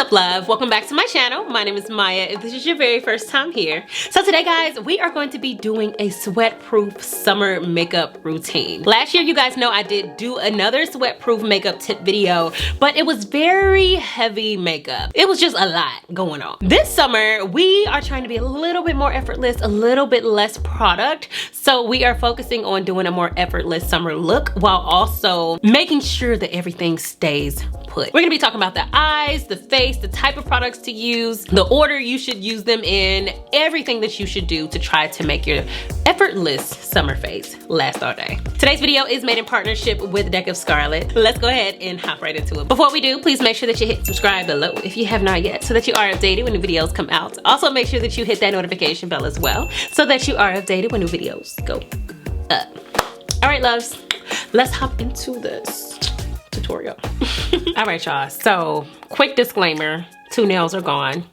up, love? Welcome back to my channel. My name is Maya if this is your very first time here. So today, guys, we are going to be doing a sweat-proof summer makeup routine. Last year, you guys know I did do another sweat-proof makeup tip video, but it was very heavy makeup. It was just a lot going on. This summer, we are trying to be a little bit more effortless, a little bit less product. So we are focusing on doing a more effortless summer look while also making sure that everything stays put. We're gonna be talking about the eyes, the face, the type of products to use, the order you should use them in, everything that you should do to try to make your effortless summer face last all day. Today's video is made in partnership with Deck of Scarlet. Let's go ahead and hop right into it. Before we do, please make sure that you hit subscribe below if you have not yet so that you are updated when new videos come out. Also make sure that you hit that notification bell as well so that you are updated when new videos go up. All right, loves, let's hop into this tutorial. All right, y'all, so quick disclaimer, 2 nails are gone.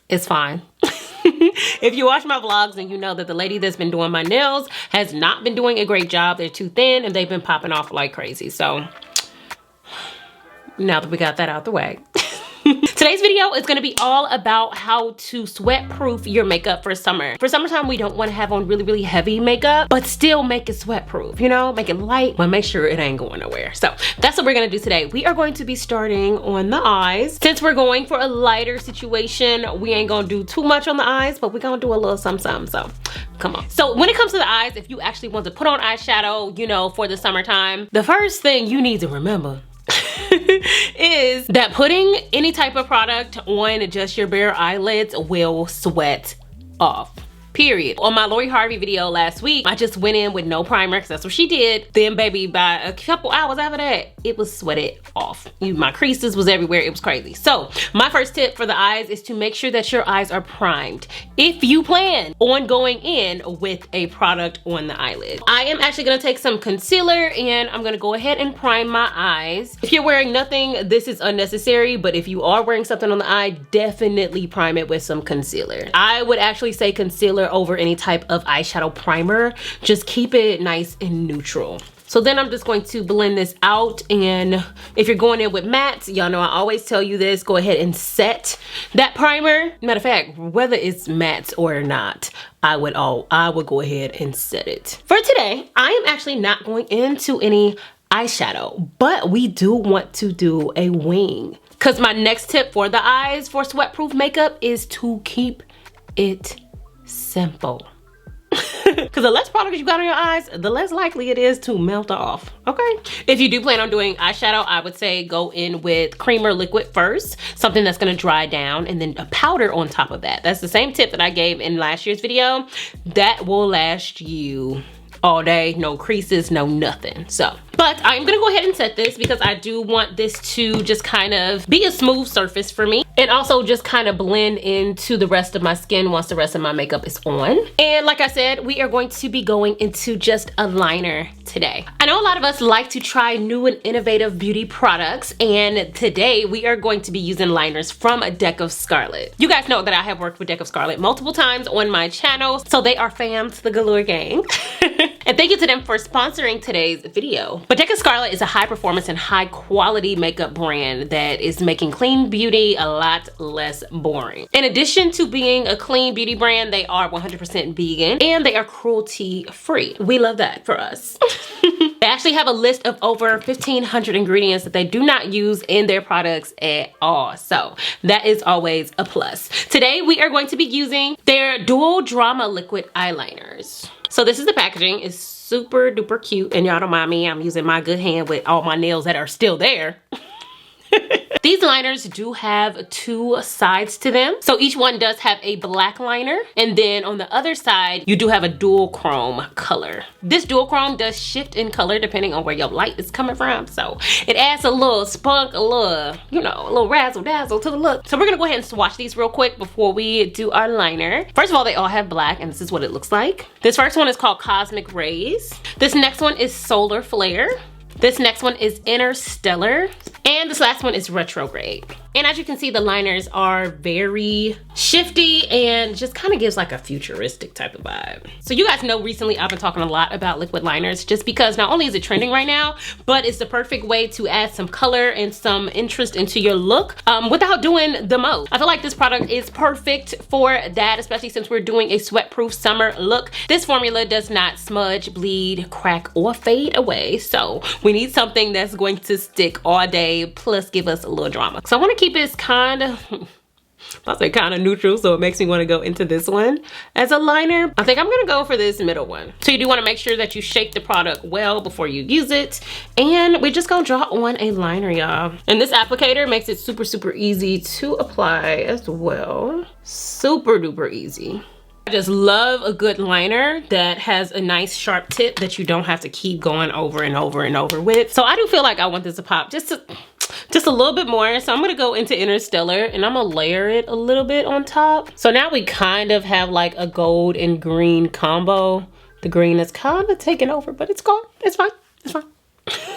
It's fine. If you watch my vlogs and you know that the lady that's been doing my nails has not been doing a great job. They're too thin and they've been popping off like crazy. So now that we got that out the way, today's video is going to be all about how to sweat proof your makeup for summer. For summertime, we don't want to have on really heavy makeup, but still make it sweat proof, you know, make it light, but make sure it ain't going nowhere. So that's what we're going to do today. We are going to be starting on the eyes. Since we're going for a lighter situation, we ain't going to do too much on the eyes, but we're going to do a little something. So come on. So when it comes to the eyes, if you actually want to put on eyeshadow, you know, for the summertime, the first thing you need to remember is that putting any type of product on just your bare eyelids will sweat off. Period. On my Lori Harvey video last week, I just went in with no primer because that's what she did. Then baby, by a couple hours after that, it was sweated off. My creases was everywhere. It was crazy. So my first tip for the eyes is to make sure that your eyes are primed if you plan on going in with a product on the eyelid. I am actually going to take some concealer and I'm going to go ahead and prime my eyes. If you're wearing nothing, this is unnecessary, but if you are wearing something on the eye, definitely prime it with some concealer. I would actually say concealer over any type of eyeshadow primer. Just keep it nice and neutral. So then I'm just going to blend this out, and if you're going in with mattes, y'all know I always tell you this, go ahead and set that primer. Matter of fact, whether it's mattes or not, I would go ahead and set it. For today, I am actually not going into any eyeshadow, but we do want to do a wing. Because my next tip for the eyes for sweat-proof makeup is to keep it simple. Because the less product you got on your eyes, the less likely it is to melt off, okay? If you do plan on doing eyeshadow, I would say go in with cream or liquid first, something that's gonna dry down, and then a powder on top of that. That's the same tip that I gave in last year's video. That will last you all day, no creases, no nothing. So, but I'm gonna go ahead and set this because I do want this to just kind of be a smooth surface for me and also just kind of blend into the rest of my skin once the rest of my makeup is on. And like I said, we are going to be going into just a liner today. I know a lot of us like to try new and innovative beauty products, and today we are going to be using liners from Deck of Scarlet. You guys know that I have worked with Deck of Scarlet multiple times on my channel, so they are fam to the Galore gang. And thank you to them for sponsoring today's video. But Deck of Scarlet is a high performance and high quality makeup brand that is making clean beauty a lot less boring. In addition to being a clean beauty brand, they are 100% vegan and they are cruelty free. We love that for us. They actually have a list of over 1,500 ingredients that they do not use in their products at all. So that is always a plus. Today we are going to be using their Dual Drama Liquid Eyeliners. So this is the packaging. It's super duper cute, and y'all don't mind me, I'm using my good hand with all my nails that are still there. These liners do have 2 sides to them. So each one does have a black liner, and then on the other side, you do have a dual chrome color. This dual chrome does shift in color depending on where your light is coming from. So it adds a little spunk, a little, you know, a little razzle dazzle to the look. So we're gonna go ahead and swatch these real quick before we do our liner. First of all, they all have black, and this is what it looks like. This first one is called Cosmic Rays. This next one is Solar Flare. This next one is Interstellar. And this last one is Retrograde. And as you can see, the liners are very shifty and just kind of gives like a futuristic type of vibe. So you guys know recently I've been talking a lot about liquid liners just because not only is it trending right now, but it's the perfect way to add some color and some interest into your look without doing the most. I feel like this product is perfect for that, especially since we're doing a sweat-proof summer look. This formula does not smudge, bleed, crack, or fade away. So we need something that's going to stick all day, plus give us a little drama. So I want to keep this kind of neutral, so it makes me want to go into this one as a liner. I think I'm gonna go for this middle one. So you do want to make sure that you shake the product well before you use it, and we're just gonna draw on a liner, y'all. And this applicator makes it super easy to apply as well. Super duper easy. I just love a good liner that has a nice sharp tip that you don't have to keep going over and over and over with. So I do feel like I want this to pop just a little bit more. So I'm gonna go into Interstellar and I'm gonna layer it a little bit on top. So now we kind of have like a gold and green combo. The green is kind of taken over, but it's gone. It's fine. It's fine.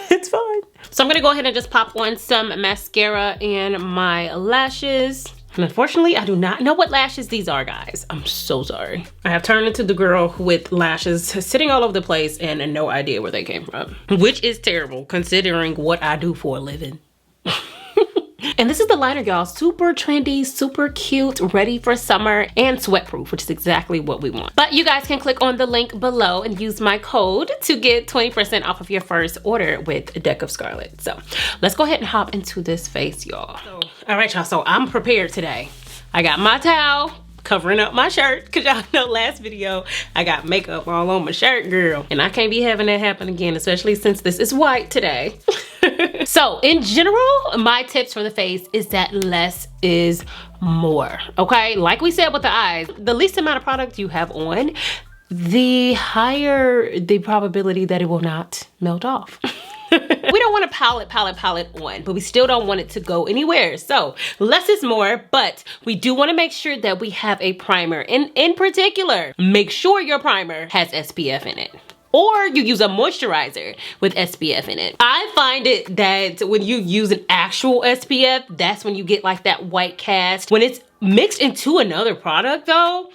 It's fine. So I'm gonna go ahead and just pop on some mascara and my lashes. And unfortunately, I do not know what lashes these are, guys. I'm so sorry. I have turned into the girl with lashes sitting all over the place and no idea where they came from, which is terrible considering what I do for a living. And this is the liner, y'all. Super trendy, super cute, ready for summer, and sweat proof, which is exactly what we want. But you guys can click on the link below and use my code to get 20% off of your first order with a Deck of Scarlet. So let's go ahead and hop into this face, y'all. All right, y'all, so I'm prepared today. I got my towel covering up my shirt, because y'all know last video I got makeup all on my shirt, girl. And I can't be having that happen again, especially since this is white today. So in general, my tips for the face is that less is more, okay? Like we said with the eyes, the least amount of product you have on, the higher the probability that it will not melt off. We don't want to palette on, but we still don't want it to go anywhere. So less is more, but we do want to make sure that we have a primer. And in particular, make sure your primer has SPF in it. Or you use a moisturizer with SPF in it. I find it that when you use an actual SPF, that's when you get like that white cast. When it's mixed into another product though,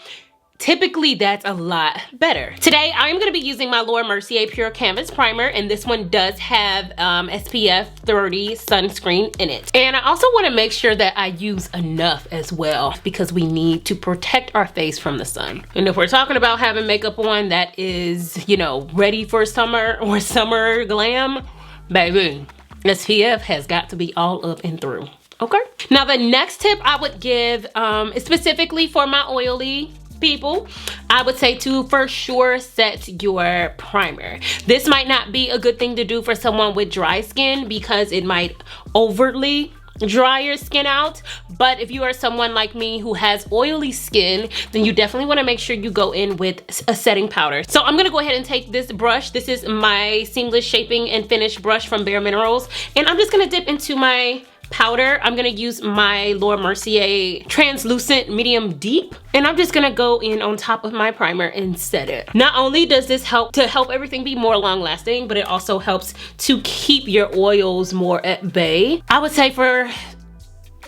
typically that's a lot better. Today, I'm gonna be using my Mercier Pure Canvas Primer, and this one does have SPF 30 sunscreen in it. And I also wanna make sure that I use enough as well, because we need to protect our face from the sun. And if we're talking about having makeup on that is, you know, ready for summer or summer glam, baby, SPF has got to be all up and through, okay? Now the next tip I would give is specifically for my oily people. I would say to for sure set your primer. This might not be a good thing to do for someone with dry skin because it might overtly dry your skin out, but if you are someone like me who has oily skin, then you definitely want to make sure you go in with a setting powder. So I'm gonna go ahead and take this brush. This is my seamless shaping and finish brush from bareMinerals, and I'm just gonna dip into my powder. I'm gonna use my Mercier translucent medium deep, and I'm just gonna go in on top of my primer and set it. Not only does this help everything be more long lasting, but it also helps to keep your oils more at bay. I would say for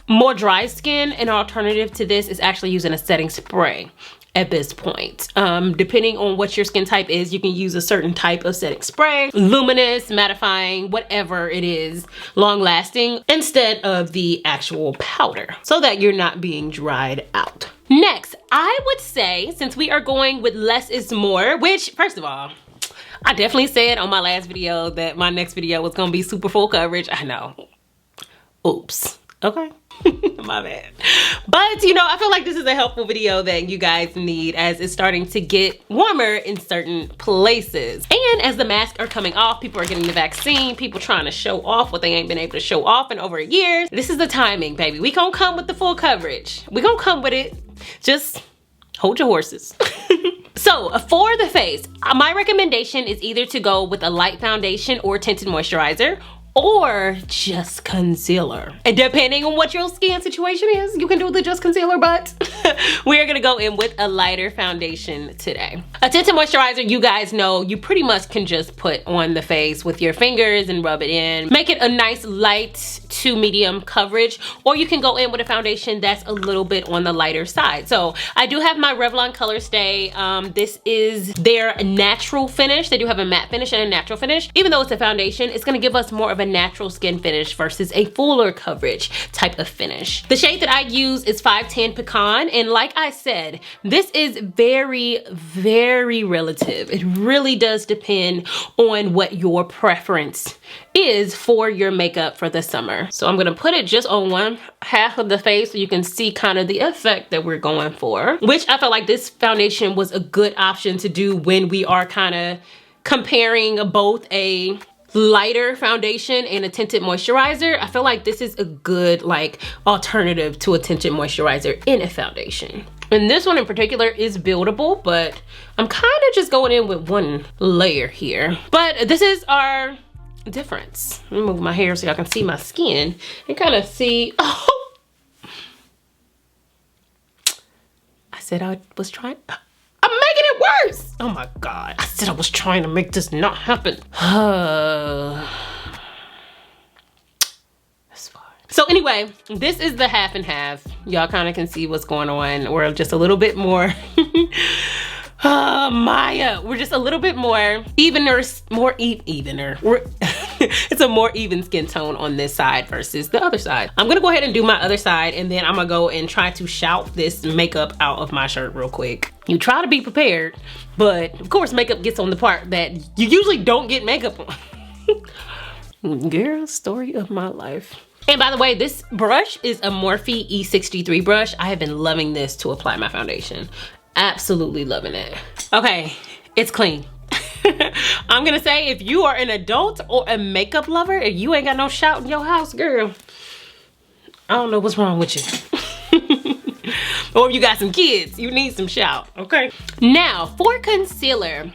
more dry skin, an alternative to this is actually using a setting spray. At this point, depending on what your skin type is, you can use a certain type of setting spray, luminous, mattifying, whatever it is, long lasting, instead of the actual powder, so that you're not being dried out. Next, I would say, since we are going with less is more, which first of all, I definitely said on my last video that my next video was gonna be super full coverage. I know, oops, okay. My bad. But you know, I feel like this is a helpful video that you guys need as it's starting to get warmer in certain places. And as the masks are coming off, people are getting the vaccine, people trying to show off what they ain't been able to show off in over a year. This is the timing, baby. We gonna come with the full coverage. We gonna come with it. Just hold your horses. So for the face, my recommendation is either to go with a light foundation or tinted moisturizer, or just concealer. And depending on what your skin situation is, you can do the just concealer, but we're gonna go in with a lighter foundation today. A tinted moisturizer, you guys know, you pretty much can just put on the face with your fingers and rub it in. Make it a nice light to medium coverage, or you can go in with a foundation that's a little bit on the lighter side. So I do have my Revlon Colorstay. This is their natural finish. They do have a matte finish and a natural finish. Even though it's a foundation, it's gonna give us more of a natural skin finish versus a fuller coverage type of finish. The shade that I use is 510 Pecan, and like I said, this is very, very relative. It really does depend on what your preference is for your makeup for the summer. So I'm gonna put it just on one half of the face so you can see kind of the effect that we're going for, which I felt like this foundation was a good option to do when we are kind of comparing both a lighter foundation and a tinted moisturizer. I feel like this is a good like alternative to a tinted moisturizer in a foundation. And this one in particular is buildable, but I'm kind of just going in with one layer here. But this is our difference. Let me move my hair so y'all can see my skin and kind of see. Oh, I said I was trying. I'm making it worse. Oh my God. I said I was trying to make this not happen. That's fine. So anyway, this is the half and half. Y'all kind of can see what's going on. We're just a little bit more Maya, we're just a little bit more evener. It's a more even skin tone on this side versus the other side. I'm gonna go ahead and do my other side, and then I'm gonna go and try to shout this makeup out of my shirt real quick. You try to be prepared, but of course makeup gets on the part that you usually don't get makeup on. Girl, story of my life. And by the way, this brush is a Morphe E63 brush. I have been loving this to apply my foundation. Absolutely loving it. Okay, it's clean. I'm gonna say if you are an adult or a makeup lover, if you ain't got no shout in your house, girl, I don't know what's wrong with you. Or if you got some kids, you need some shout, okay? Now, for concealer,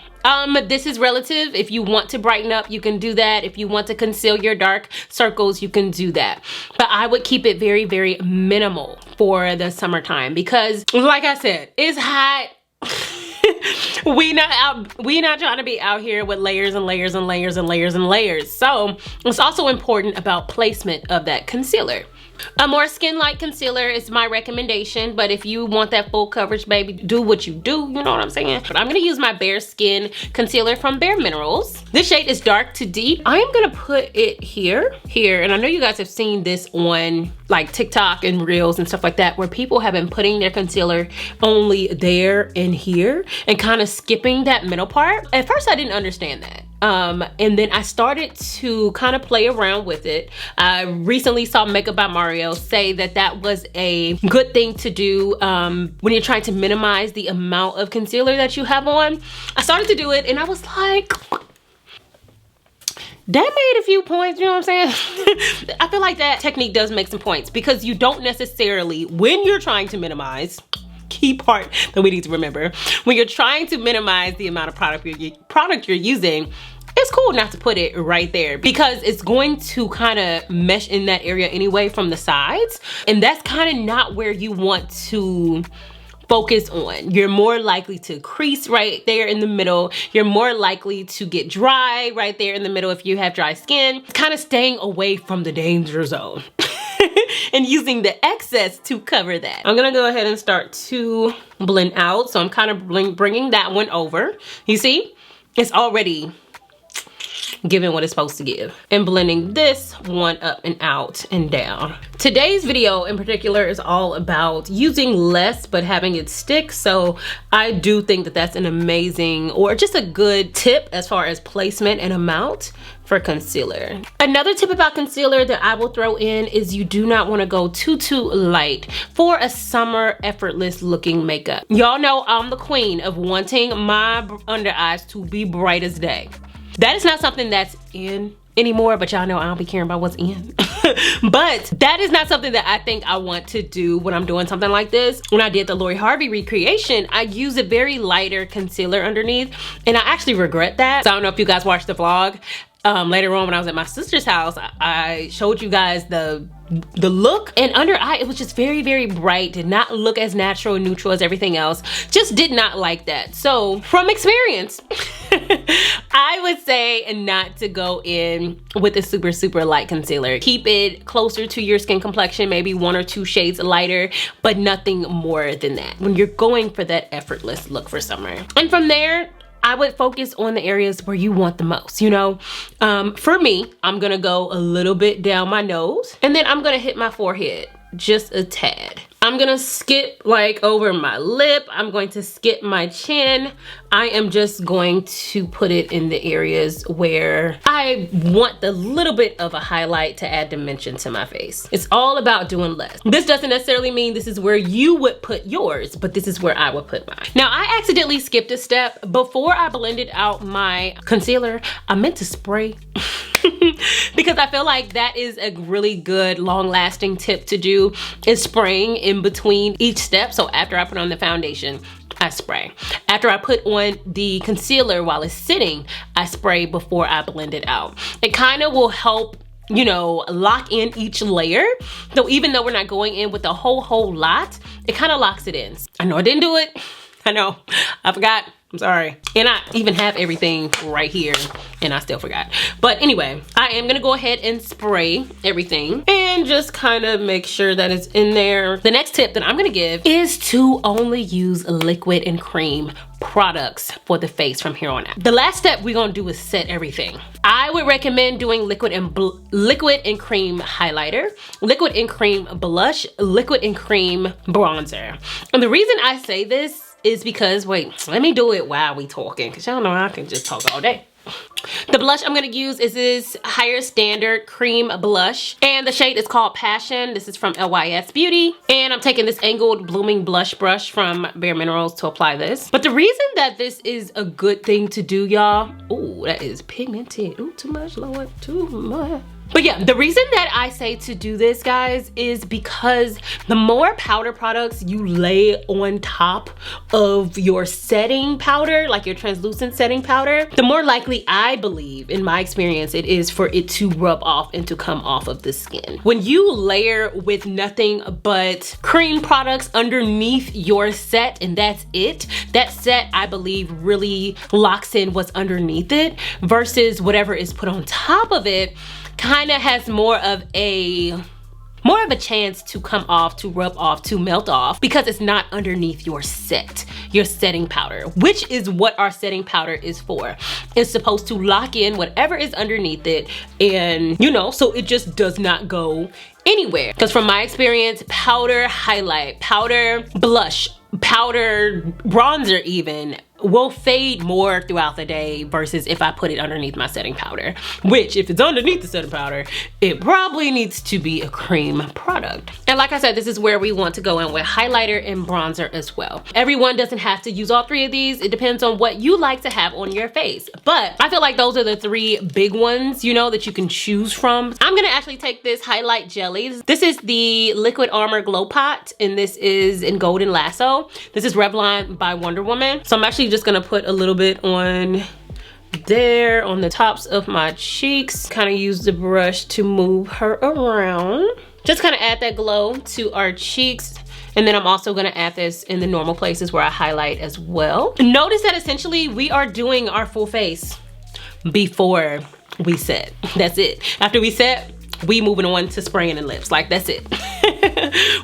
this is relative. If you want to brighten up, you can do that. If you want to conceal your dark circles, you can do that. But I would keep it very, very minimal for the summertime because, like I said, it's hot. we not trying to be out here with layers and layers and layers and layers and layers. So it's also important about placement of that concealer. A more skin-light concealer is my recommendation, but if you want that full coverage, baby, do what you do, you know what I'm saying? But I'm gonna use my Bare Skin concealer from bareMinerals. This shade is dark to deep. I am gonna put it here, and I know you guys have seen this on like TikTok and Reels and stuff like that, where people have been putting their concealer only there and here and kind of skipping that middle part. At first, I didn't understand that. And then I started to kind of play around with it. I recently saw Makeup by Mario say that that was a good thing to do when you're trying to minimize the amount of concealer that you have on. I started to do it and I was like, that made a few points, you know what I'm saying? I feel like that technique does make some points because you don't necessarily, when you're trying to minimize, key part that we need to remember, when you're trying to minimize the amount of product you're using, it's cool not to put it right there because it's going to kind of mesh in that area anyway from the sides, and that's kind of not where you want to focus on. You're more likely to crease right there in the middle. You're more likely to get dry right there in the middle if you have dry skin. Kind of staying away from the danger zone and using the excess to cover that. I'm gonna go ahead and start to blend out. So I'm kind of bringing that one over. You see, it's already giving what it's supposed to give, and blending this one up and out and down. Today's video in particular is all about using less but having it stick. So I do think that that's an amazing, or just a good tip as far as placement and amount for concealer. Another tip about concealer that I will throw in is you do not want to go too light for a summer effortless looking makeup. Y'all know I'm the queen of wanting my under eyes to be bright as day. That is not something that's in anymore, but y'all know I don't be caring about what's in. But that is not something that I think I want to do when I'm doing something like this. When I did the Lori Harvey recreation, I used a very lighter concealer underneath, and I actually regret that. So I don't know if you guys watched the vlog. later on when I was at my sister's house, I showed you guys the look, and under eye it was just very, very bright, did not look as natural and neutral as everything else. Just did not like that. So from experience, I would say not to go in with a super, super light concealer. Keep it closer to your skin complexion, maybe 1 or 2 shades lighter, but nothing more than that when you're going for that effortless look for summer. And from there, I would focus on the areas where you want the most, you know? For me, I'm gonna go a little bit down my nose, and then I'm gonna hit my forehead just a tad. I'm gonna skip like over my lip. I'm going to skip my chin. I am just going to put it in the areas where I want the little bit of a highlight to add dimension to my face. It's all about doing less. This doesn't necessarily mean this is where you would put yours, but this is where I would put mine. Now, I accidentally skipped a step. Before I blended out my concealer, I meant to spray. Because I feel like that is a really good long-lasting tip to do, is spraying in between each step. So after I put on the foundation, I spray. After I put on the concealer while it's sitting, I spray before I blend it out. It kind of will help, you know, lock in each layer. So even though we're not going in with a whole lot, it kind of locks it in. I know I didn't do it. I know, I forgot. I'm sorry. And I even have everything right here and I still forgot. But anyway, I am gonna go ahead and spray everything and just kind of make sure that it's in there. The next tip that I'm gonna give is to only use liquid and cream products for the face from here on out. The last step we're gonna do is set everything. I would recommend doing liquid and cream highlighter, liquid and cream blush, liquid and cream bronzer. And the reason I say this is because, wait, let me do it while we talking, because y'all know I can just talk all day. The blush I'm gonna use is this Higher Standard Cream Blush, and the shade is called Passion. This is from LYS Beauty, and I'm taking this angled blooming blush brush from bareMinerals to apply this. But the reason that this is a good thing to do, y'all, ooh, that is pigmented. Ooh, too much, Lord, too much. But yeah, the reason that I say to do this, guys, is because the more powder products you lay on top of your setting powder, like your translucent setting powder, the more likely, I believe, in my experience, it is for it to rub off and to come off of the skin. When you layer with nothing but cream products underneath your set and that's it, that set, I believe, really locks in what's underneath it versus whatever is put on top of it kind of has more of a chance to come off, to rub off, to melt off, because it's not underneath your setting powder, which is what our setting powder is for. It's supposed to lock in whatever is underneath it, and you know, so it just does not go anywhere. Because from my experience, powder highlight, powder blush, powder bronzer even will fade more throughout the day versus if I put it underneath my setting powder, which if it's underneath the setting powder, it probably needs to be a cream product. And like I said, this is where we want to go in with highlighter and bronzer as well. Everyone doesn't have to use all 3 of these. It depends on what you like to have on your face. But I feel like those are the 3 big ones, you know, that you can choose from. I'm gonna actually take this highlight jelly. This is the Liquid Armor Glow Pot, and this is in Golden Lasso. This is Revlon by Wonder Woman. So I'm actually just gonna put a little bit on there on the tops of my cheeks. Kind of use the brush to move her around. Just kind of add that glow to our cheeks. And then I'm also gonna add this in the normal places where I highlight as well. Notice that essentially we are doing our full face before we set. That's it. After we set, we moving on to spraying the lips. Like, that's it.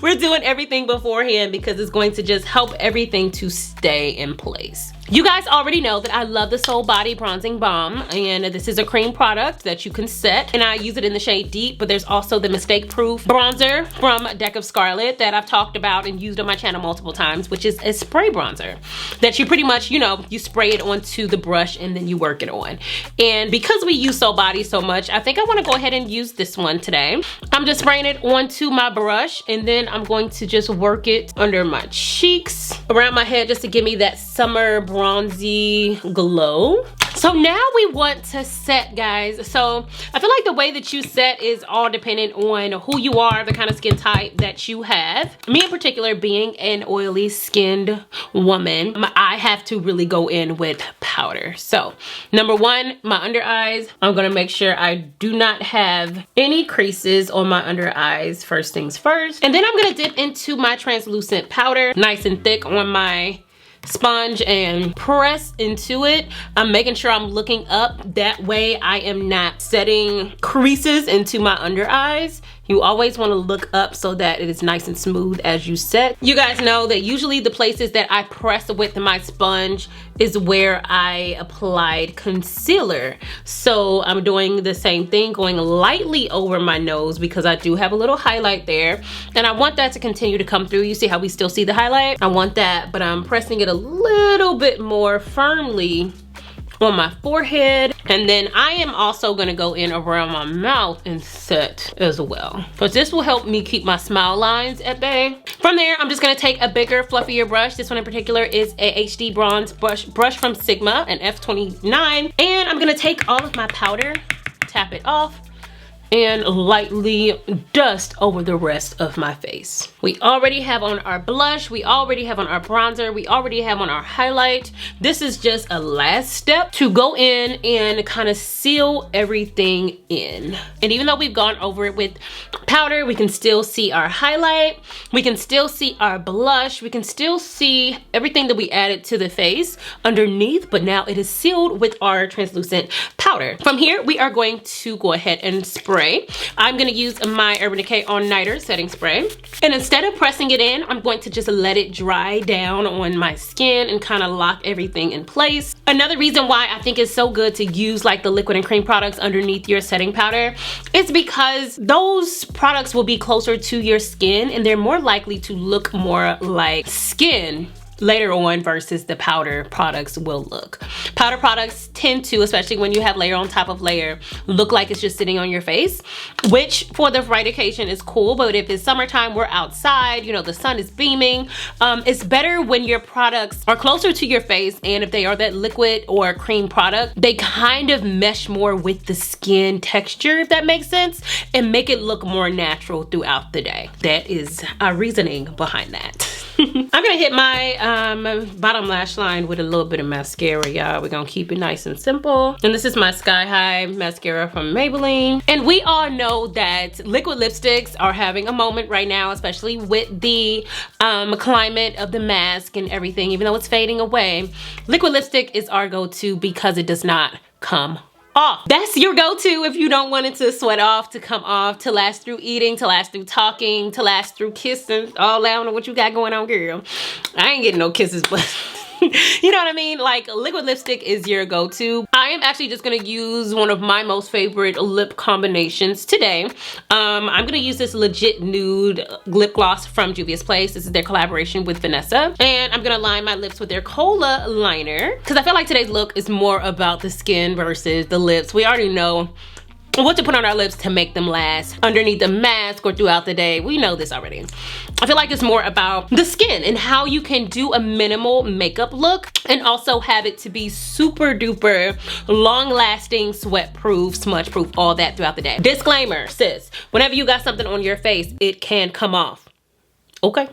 We're doing everything beforehand because it's going to just help everything to stay in place. You guys already know that I love the Soul Body Bronzing Balm, and this is a cream product that you can set, and I use it in the shade Deep, but there's also the Mistake Proof bronzer from Deck of Scarlet that I've talked about and used on my channel multiple times, which is a spray bronzer that you pretty much, you know, you spray it onto the brush and then you work it on. And because we use Soul Body so much, I think I want to go ahead and use this one today. I'm just spraying it onto my brush, and then I'm going to just work it under my cheeks, around my head, just to give me that summer bronzy glow. So now we want to set, guys. So I feel like the way that you set is all dependent on who you are, the kind of skin type that you have. Me in particular, being an oily skinned woman, I have to really go in with powder. So number one, my under eyes, I'm gonna make sure I do not have any creases on my under eyes, first things first. And then I'm gonna dip into my translucent powder, nice and thick on my sponge, and press into it. I'm making sure I'm looking up, that way I am not setting creases into my under eyes. You always want to look up so that it is nice and smooth as you set. You guys know that usually the places that I press with my sponge is where I applied concealer. So I'm doing the same thing, going lightly over my nose because I do have a little highlight there. And I want that to continue to come through. You see how we still see the highlight? I want that, but I'm pressing it a little bit more firmly on my forehead. And then I am also gonna go in around my mouth and set as well, because this will help me keep my smile lines at bay. From there, I'm just gonna take a bigger, fluffier brush. This one in particular is a HD bronze brush from Sigma, an F29. And I'm gonna take all of my powder, tap it off, and lightly dust over the rest of my face. We already have on our blush, we already have on our bronzer, we already have on our highlight. This is just a last step to go in and kind of seal everything in. And even though we've gone over it with powder, we can still see our highlight, we can still see our blush, we can still see everything that we added to the face underneath, but now it is sealed with our translucent powder. From here, we are going to go ahead and spray. I'm gonna use my Urban Decay All Nighter setting spray. And instead of pressing it in, I'm going to just let it dry down on my skin and kind of lock everything in place. Another reason why I think it's so good to use like the liquid and cream products underneath your setting powder is because those products will be closer to your skin and they're more likely to look more like skin later on versus the powder products will look. Powder products tend to, especially when you have layer on top of layer, look like it's just sitting on your face, which for the right occasion is cool, but if it's summertime, we're outside, you know, the sun is beaming, it's better when your products are closer to your face, and if they are that liquid or cream product, they kind of mesh more with the skin texture, if that makes sense, and make it look more natural throughout the day. That is our reasoning behind that. I'm gonna hit my bottom lash line with a little bit of mascara, y'all. We're gonna keep it nice and simple. And this is my Sky High mascara from Maybelline. And we all know that liquid lipsticks are having a moment right now, especially with the climate of the mask and everything. Even though it's fading away, liquid lipstick is our go-to because it does not come off. That's your go-to if you don't want it to sweat off, to come off, to last through eating, to last through talking, to last through kissing. All I don't know what you got going on, girl. I ain't getting no kisses, but you know what I mean? Like, liquid lipstick is your go-to. I am actually just gonna use one of my most favorite lip combinations today. I'm gonna use this Legit Nude lip gloss from Juvias Place. This is their collaboration with Vanessa. And I'm gonna line my lips with their Koala liner, because I feel like today's look is more about the skin versus the lips. We already know what to put on our lips to make them last underneath the mask or throughout the day. We know this already. I feel like it's more about the skin and how you can do a minimal makeup look and also have it to be super duper long lasting, sweat proof, smudge proof, all that throughout the day. Disclaimer, sis, whenever you got something on your face, it can come off, okay?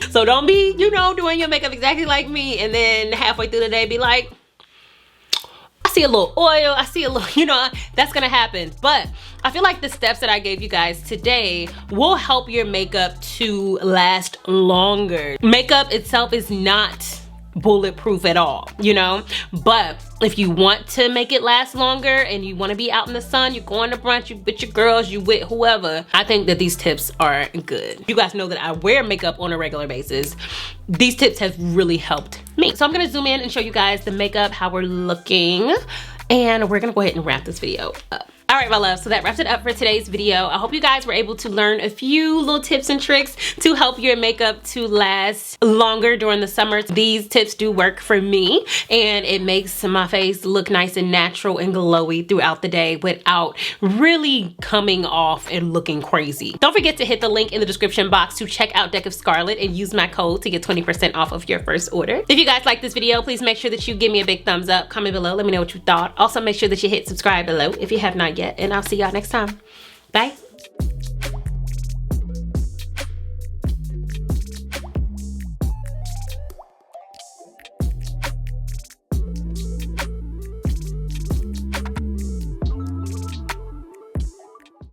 So don't be, you know, doing your makeup exactly like me and then halfway through the day be like, I see a little oil, I see a little, you know, that's gonna happen. But I feel like the steps that I gave you guys today will help your makeup to last longer. Makeup itself is not bulletproof at all, you know, but if you want to make it last longer and you want to be out in the sun, you're going to brunch, you with your girls, you with whoever, I think that these tips are good. You guys know that I wear makeup on a regular basis. These tips have really helped me. So I'm gonna zoom in and show you guys the makeup, how we're looking, and we're gonna go ahead and wrap this video up. All right, my love, so that wraps it up for today's video. I hope you guys were able to learn a few little tips and tricks to help your makeup to last longer during the summer. These tips do work for me, and it makes my face look nice and natural and glowy throughout the day without really coming off and looking crazy. Don't forget to hit the link in the description box to check out Deck of Scarlet and use my code to get 20% off of your first order. If you guys like this video, please make sure that you give me a big thumbs up, comment below, let me know what you thought. Also make sure that you hit subscribe below if you have not yet, and I'll see y'all next time. Bye.